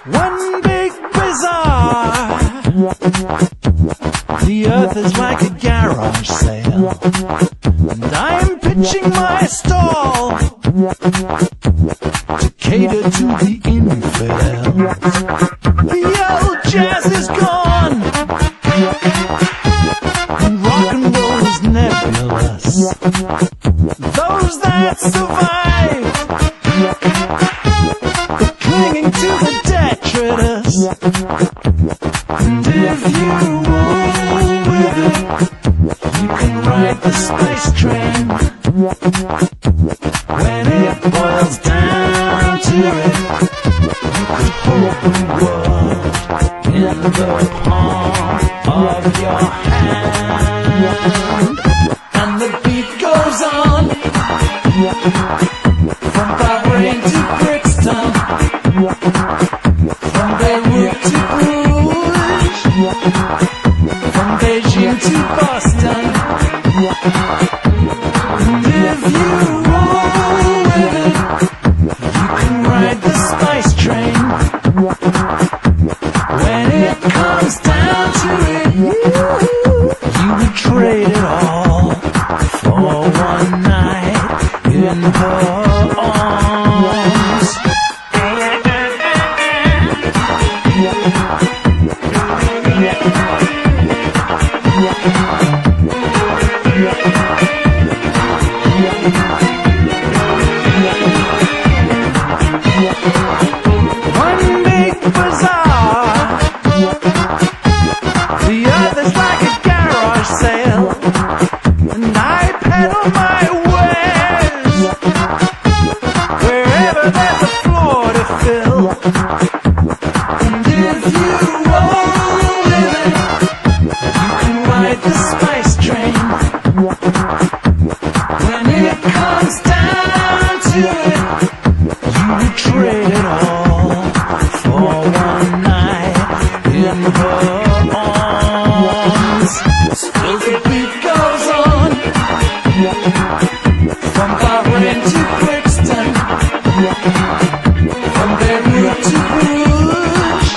One big bazaar. The earth is like a garage sale, and I'm pitching my stall to cater to the infidels. The old jazz is gone, and rock and roll is nebulous. Those that survive, they're clinging to the detritus. And if you roll with it, you can ride the space train. When it boils down to it, you could hold the world in the palm of your hand. And the beat goes on, from Bahrain to Brixton, from Beirut to Bruges, from Beijing to Boston. And if you roll with it, you can ride the spice train. When it comes down to it, you would trade it all for one night in her arms. One big bazaar. The earth is like a garage sale, and I peddle my wares wherever there's a floor to fill. And if you roll with it, you can ride the spice train. When it comes down to it, you would trade it all for one night in her arms. Still the beat goes on, from Bahrain to Brixton, from Beirut to Bruges,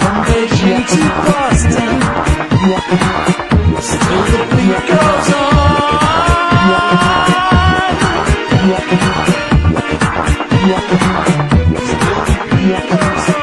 from Beijing to Boston. Still the beat goes on. Still the beat goes on.